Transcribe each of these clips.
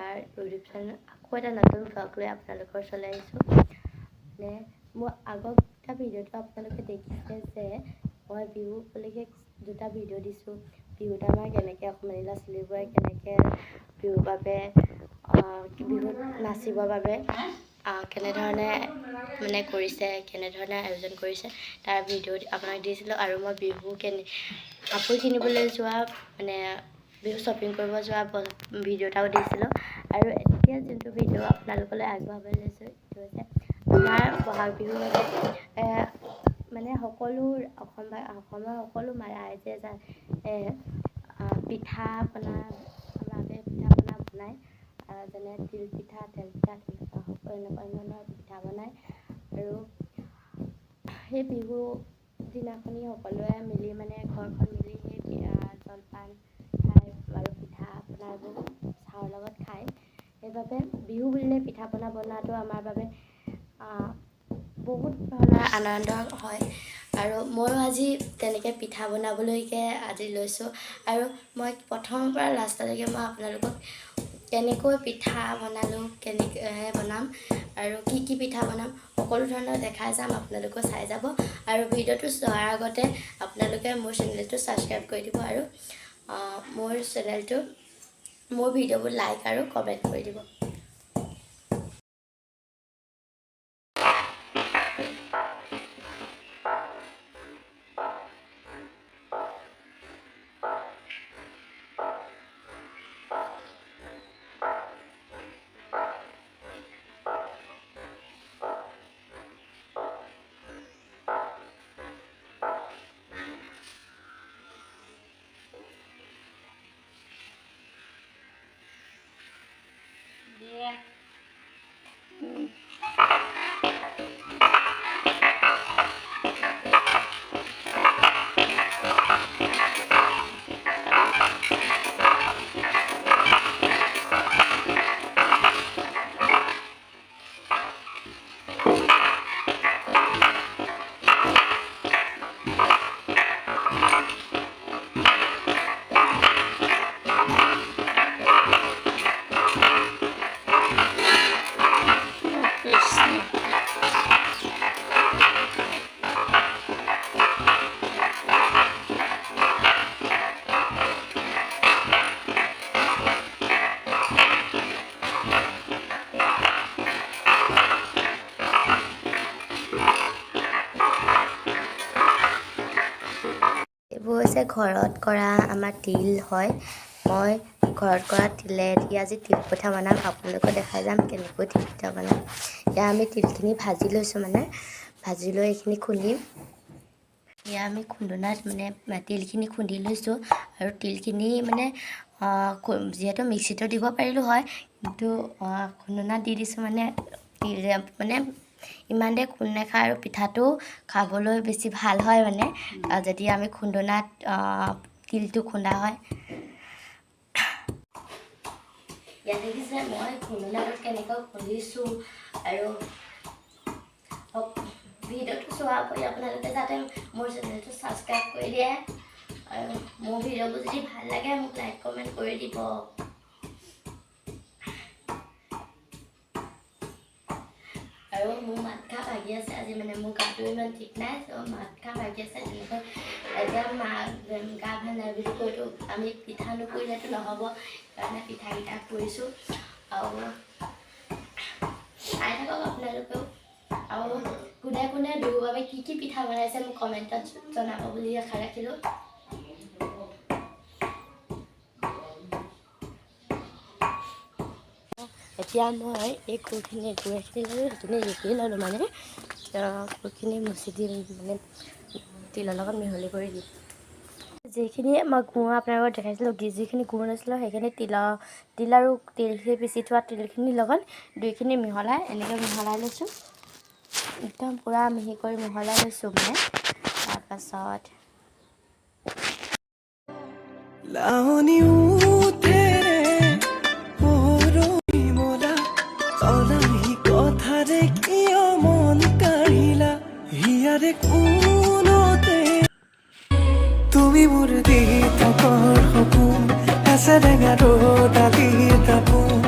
আমাৰ YouTube channel আকৌ এটা নতুন ব্লগ লৈ আপোনালোকৰ ওচৰলৈ আহিছোঁ। মানে মোৰ আগৰ ভিডিঅ'টো আপোনালোকে দেখিছে যে মই বিহু উপলক্ষে দুটা ভিডিঅ' দিছোঁ। বিহুত আমাৰ কেনেকৈ অসমীয়া ল'ৰা ছোৱালীবোৰে কেনেকৈ বিহুৰ বাবে বিহুত নাচিবৰ বাবে কেনেধৰণে মানে কৰিছে, কেনেধৰণে আয়োজন কৰিছে তাৰ ভিডিঅ' আপোনাক দিছিলোঁ। আৰু মই বিহু কাপোৰ কিনিবলৈ যোৱা মানে বিহু শ্বপিং কৰিব যোৱা ভিডিঅ' এটাও দিছিলোঁ। আৰু এতিয়া যোনটো ভিডিঅ' আপোনালোকলৈ আগবঢ়াবলৈ লৈছোঁ সেইটো হৈছে আমাৰ বহাগ বিহুৰ বাবে মানে সকলো অসমৰ সকলো ৰাইজে পিঠা পনা বনায়, যেনে তিল পিঠা, তেল পিঠা, সকলো এনেকুৱা ধৰণৰ পিঠা বনায়। আৰু সেই বিহু দিনাখনি সকলোৱে মিলি মানে ঘৰখন মিলি সেই জলপান খায় আৰু পিঠা পনাবোৰ চাহৰ লগত খায়। সেইবাবে বিহু বুলিলে পিঠা পনা বনোৱাটো আমাৰ বাবে বহুত ধৰণৰ আনন্দ হয়। আৰু ময়ো আজি তেনেকৈ পিঠা বনাবলৈকে আজি লৈছোঁ। আৰু মই প্ৰথমৰ পৰা লাষ্টলৈকে মই আপোনালোকক কেনেকৈ পিঠা বনালোঁ, কেনেকৈ বনাম আৰু কি পিঠা বনাম সকলো ধৰণৰ দেখাই যাম, আপোনালোকেও চাই যাব। আৰু ভিডিঅ'টো চোৱাৰ আগতে আপোনালোকে মোৰ চেনেলটো ছাবস্ক্ৰাইব কৰি দিব আৰু মোৰ ভিডিঅ'বোৰ লাইক আৰু কমেণ্ট কৰি দিব। এইবোৰ হৈছে ঘৰত কৰা আমাৰ তিল হয়। মই ঘৰত কৰা তিলেদি আজি তিল পিঠা বনাম, আপোনালোকক দেখাই যাম কেনেকৈ তিল পিঠা বনাম। এতিয়া আমি তিলখিনি ভাজি লৈছোঁ, মানে ভাজি লৈ এইখিনি খুন্দিম। এতিয়া আমি খুন্দনাত মানে তিলখিনি খুন্দি লৈছোঁ। আৰু তিলখিনি মানে যিহেতু মিক্সিতো দিব পাৰিলোঁ হয়, কিন্তু খুন্দনাত দি দিছোঁ মানে তিল মানে ইমান দে খুন্দ নাখায় আৰু পিঠাটো খাবলৈ বেছি ভাল হয় মানে যদি আমি খুন্দনাত তিলটো খুন্দা হয়। ইয়াত দেখিছে মই খুন্দনাত কেনেকৈ খুন্দিছোঁ। আৰু ভিডিঅ'টো চোৱাৰ উপৰি আপোনালোকে যাতে মোৰ চেনেলটো ছাবস্ক্ৰাইব কৰি দিয়ে আৰু মোৰ ভিডিঅ'বোৰ যদি ভাল লাগে মোক লাইক কমেণ্ট কৰি দিব। আৰু মোৰ মাত খা ভাগি আছে আজি, মানে মোৰ গাটো ইমান ঠিক নাই, মাত খা ভাগি আছে। তেনেকৈ এতিয়া গা ভাল নাই বুলি কৈতো আমি পিঠা নকৰিলেতো নহ'ব, সেইকাৰণে পিঠাকেইটা কৰিছোঁ। আৰু চাই থাকক আপোনালোকেও। আৰু কোনে কোনে বিহুৰ বাবে কি পিঠা বনাইছে মোক কমেণ্টত জনাব বুলি আশা ৰাখিলোঁ। এতিয়া মই এই গুড়খিনি ল'লোঁ, সেইখিনি ৰুকি ল'লোঁ, মানে গুড়খিনি মুচি দি মানে তিলৰ লগত মিহলি কৰি দিম। যিখিনি মই গুড় আপোনালোকক দেখাইছিলোঁ, যিখিনি গুড় নাছিলোঁ সেইখিনি তিল আৰু তিলখিনি পিচি থোৱা তিলখিনিৰ লগত দুইখিনি মিহলাই এনেকৈ মিহলাই লৈছোঁ। একদম পূৰা মিহি কৰি মিহলাই লৈছোঁ মানে। তাৰপাছত তুমি মোৰ দি থাকৰ সপোন আছে টেঙা ৰ'দ আদি তাপোন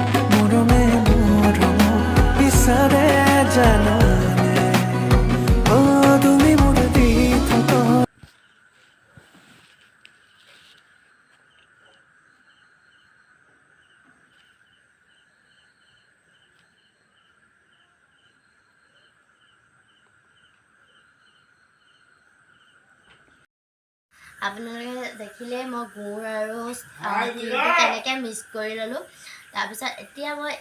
আপোনালোকে দেখিলে মই গুড় আৰু তিলটো তেনেকৈ মিক্স কৰি ল'লোঁ তাৰপিছত এতিয়া মই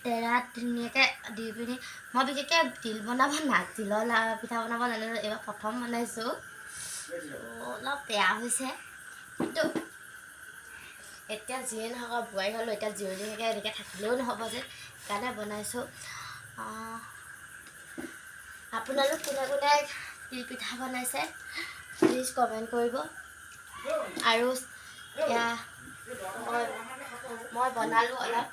তেৰাত ধুনীয়াকৈ দি পিনি মই বিশেষকৈ তিল বনাব তিলৰ পিঠা বনাব নাজানো এইবাৰ প্ৰথম বনাইছোঁ অলপ বেয়া হৈছে কিন্তু এতিয়া যিয়ে নহওক বোৱাৰী হ'লোঁ এতিয়া জীয়ৰীকৈ এনেকৈ থাকিলেও নহ'ব যে সেইকাৰণে বনাইছোঁ আপোনালোক কোনে কোনে তিল পিঠা বনাইছে প্লিজ কমেণ্ট কৰিব আৰু এতিয়া মই বনালোঁ অলপ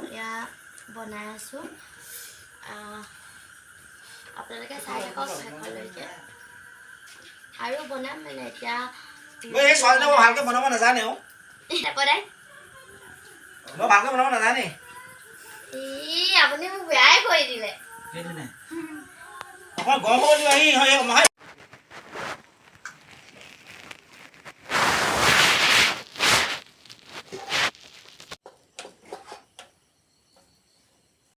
এয়া বনাই আছোঁ আপোনালোকে চাই থাকক শেষলৈকে আৰু বনাম মানে এতিয়া ভালকে বনাব নাজানে বনাই ভালকে বনাব নাজানে আপুনি মোক বেয়াই কৰি দিলে গৰম